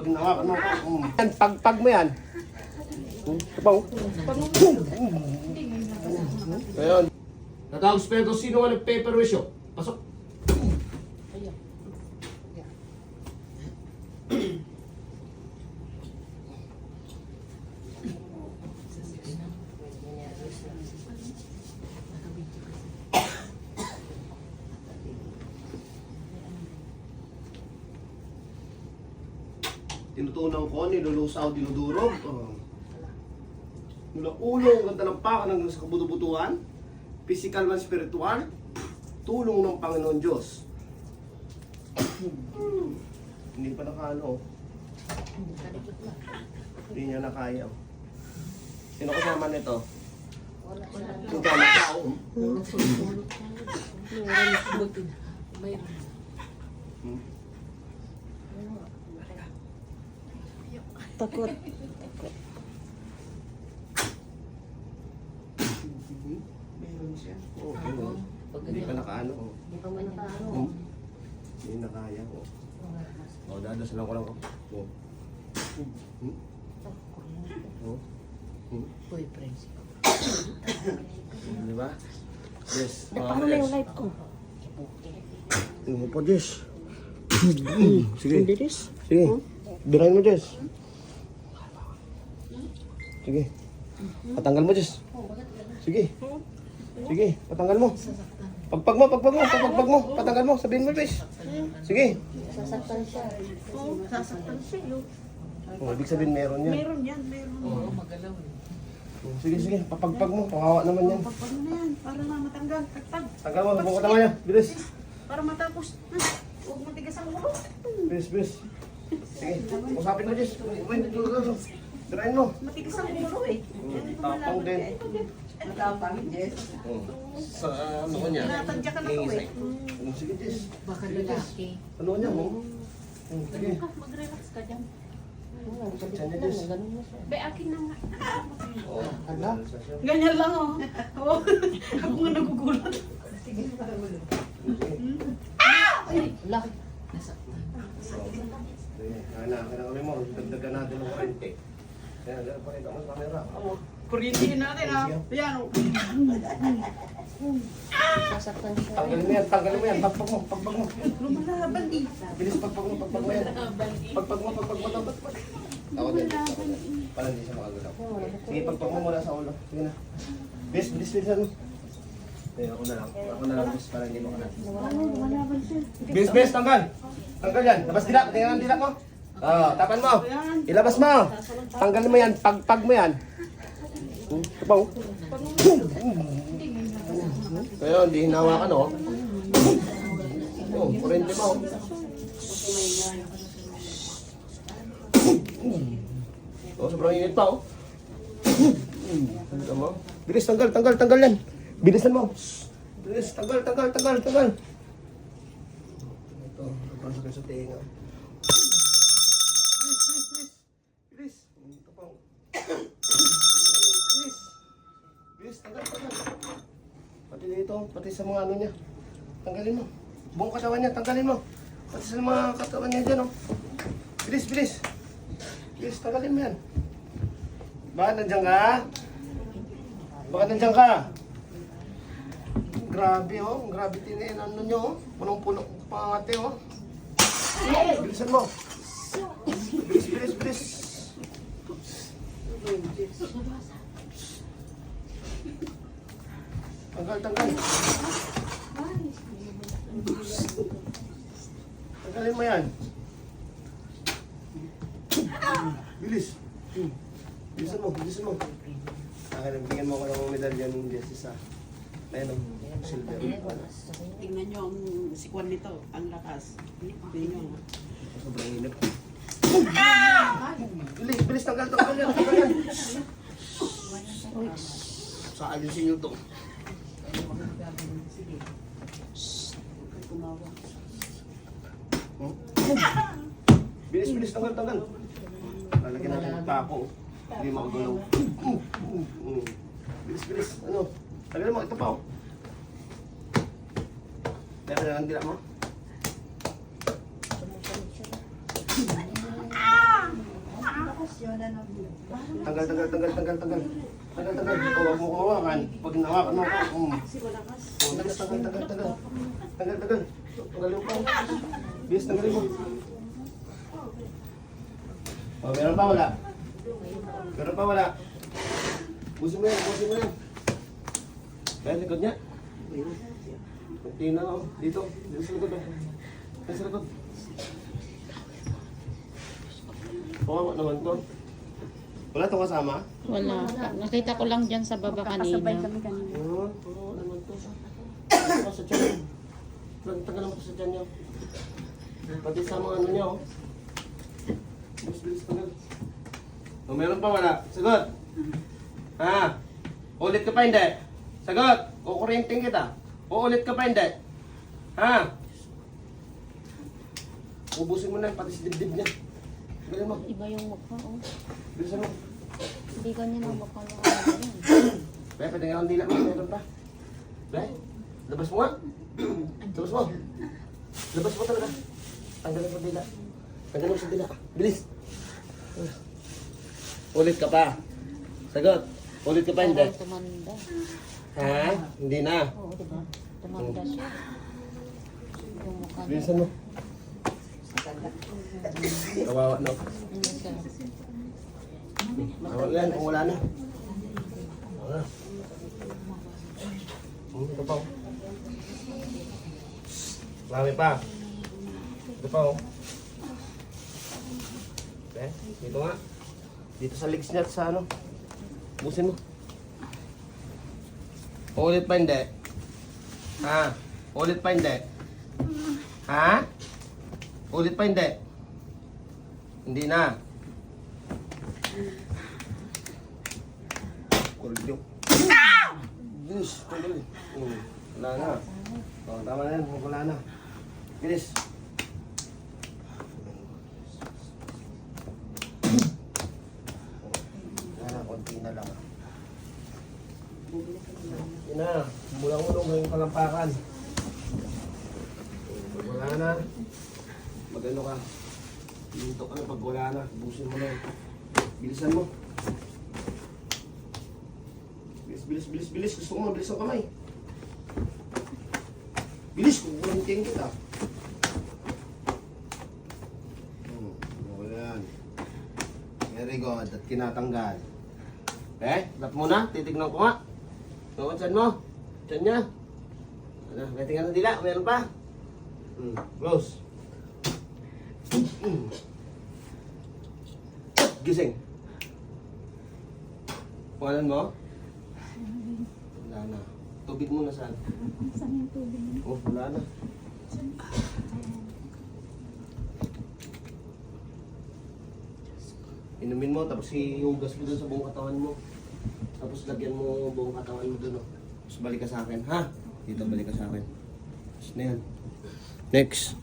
din hawakan mo. Yan, pagpag mo yan. Kapaw. Ayun. Natawag spell kung sino nga nag-paper wisyo. Pasok. Tinutunan ko, nilulusaw, dinudurog. Mula ulo, hanggang talampakan hanggang sa kabuto-butuhan. Physical man, spiritual. Tulong ng Panginoon Diyos. Hindi pa nakano. Hindi niya nakaya. Sino kasama nito? Yung tama tao. Takot. Meron siya. Oo. Hindi pa nakaano. Hindi pa man nakaano. Hindi nakaya. O, dadasalan ko lang. O. Boyfriend. Di ba? Yes. Paano na yung life ko? Ano po, Jess? Sige. Hindi this? Sige. Birahin mo, Jess. Sige. Patanggal mo, Jess. Sige. Sige, patanggal mo. Pagpag mo, pagpag mo, pagpag mo. Patanggal mo, sabihin mo, Jess. Sige. Sasaktan siya. Oo, sasaktan siya. Oh, ibig sabihin meron yan. Meron yan, meron. Oo, magalaw eh. Sige, sige. Papagpag mo. Kawawa naman yan. Pagpag mo na yan, para na matanggal. Tagtag. Tanggal mo, buong katama niya. Bilis. Para matapos. Huwag matigas ang ulo. Bilis, bilis. Sige. Usapin mo, Jess. Birahin mo. Matigas ang ulo eh. Tapang din. Matapang, Jess. Oh. Sa ano ko niya? Tinatadya ka na to eh. Sige, Jess. Baka lalaki. Ano niya mo? Sige. Mag-relax ka dyan. Saksan niya, Jess. Be, akin na nga. Oh. Ala? Ganyan lang oh. Oo. Ako nga nagugulat. Sige. Wala. Nasaktan. Sige. Kailangan kami mo. Dagdagan natin ng 40. Kaya, pakita mo sa camera. Kuryentihin natin ha. Ayan oh. Sasaktan siya. Tanggalin mo yan, tanggalin mo yan. Pagpag mo, pagpag mo. Lumalaban eh. Bilis, pagpag mo, pagpag mo yan. Pagpag mo, pagpag mo, pagpag. Ako din, ako din. Para hindi siya makagalaw. Sige, pagpag mo mula sa ulo. Sige na. Bilis, bilis, bilis. Ano? Eh, ako na lang. Ako na lang, bilis, para hindi makalat. Lumalaban siya. Bilis, bilis, tanggal. Tanggal yan. Labas dila, tingnan ang dila mo. Tapan mo. Ilabas mo. Tanggalin mo yan, pagpag mo yan. Kapaw. Kaya, hindi hinawakan, oh. Oh, kurente mo. Oh, sobrang init pa, oh. Ito mo. Bilis, tanggal, tanggal, tanggal yan. Bilisan mo. Bilis, tanggal, tanggal, tanggal, tanggal. Ito, napasok sa tinga. Bilis, bilis, bilis. Bilis. Ito pa, oh. Bilis. Bilis, tanggal, tanggal. Pati dito, pati sa mga ano niya. Tanggalin mo. Buong katawan niya, tanggalin mo. Pati sa mga katawan niya dyan, oh. Bilis, bilis. Bilis, tanggalin mo yan. Bakit nandiyan ka? Bakit nandiyan ka? Grabe, oh. Grabe tinin, ano nyo, oh. Punong-puno pangate, oh. Bilisan mo. Bilis, bilis, bilis. Tanggal, tanggal. Tanggalin mo yan. Bilis. Bilisan mo, bilisan mo. Bigyan mo ako ng medalya ng Jess sa ayun, silver. Tingnan nyo ang sikwan nito. Ang lakas. Tingnan nyo. Sobrang init. Bilis, bilis, tanggal, tanggal yan, tanggal yan. Sa alisin nyo to. Bilis, bilis, tanggal, tanggal. Lalagyan natin ng tapo. Hindi makagalaw. Bilis, bilis. Ano? Tagalin mo, ito pa, oh. Dito na lang dila mo. Tanggal. Tanggal. O, wag mo kumawakan. Pag nawakan mo, Kasi malakas. Tanggal. Tanggalin mo pa. Bilis, tanggalin mo. O, meron pa, wala? Meron pa, wala? Busin mo yan. Kaya likod niya. Tingnan na, oh. Dito sa likod, oh. Dito sa likod. Kawawa naman to. Wala itong kasama? Wala. Nakita ko lang dyan sa baba Kakasabay kanina. kami kanina. Oo, kawawa naman to. Tagal sa tiyan. Tagal naman to sa tiyan niya. Pati sa mga ano niya, oh. Bilis, tagal. O, meron pa, wala? Sagot! Ha? Ulit ka pa, hindi? Sagot! Kukurinting kita. Uulit ka pa, hindi? Ha? Ubusin mo na, pati si dibdib niya. Galing mo. Iba yung mukha, oh. Bilisan mo. Hindi ganyan ang mukha mo. Be, pwede nga akong dila mo. Meron pa. Be, labas mo nga. Labas mo. Labas mo talaga. Tanggalin mo dila. Tanggalin mo sa dila. Bilis. Ulit ka pa. Sagot. Ulit ka pa, hindi? Parang tumanda. Ha? Hindi na. Oo, diba? Tumanda siya. Yung mukha niya. Bilisan mo. Kawawa, no? Ano siya? Kawawa yan, kung wala na. Wala. Ito pa, oh. Marami pa. Ito pa, oh. Eh, dito nga. Dito sa legs niya at sa ano. Busin mo. Ulit pa hindi? Ha? Ulit pa hindi? Ha? Ulit pa hindi? Hindi na. Kulyo. Bilis, tanggal. Wala na. O, tama na yan. Wala na. Bilis. Wala, konti na lang. Yun na. Mulang-mulong ngayong palampakan. Pag wala na, magano ka. Linto ka na pag wala na. Busin mo na. Bilisan mo. Bilis. Gusto ko mabilis ang kamay. Bilis, kukulintin kita. Yan. Very good. At kinatanggal. Lap muna. Titignan ko nga. Tawad saan mo? Saan niya? Ano, may tingnan na dila. Meron pa? Close. Gising. Pangalan mo? Wala na. Tubig mo na saan? Saan yung tubig mo? Oh, wala na. Inumin mo, tapos iugas mo dun sa buong katawan mo. Tapos lagyan mo buong katawan mo dun, oh. Tapos balik ka sa akin, ha? Dito, balik ka sa akin. Tapos na yan. Next.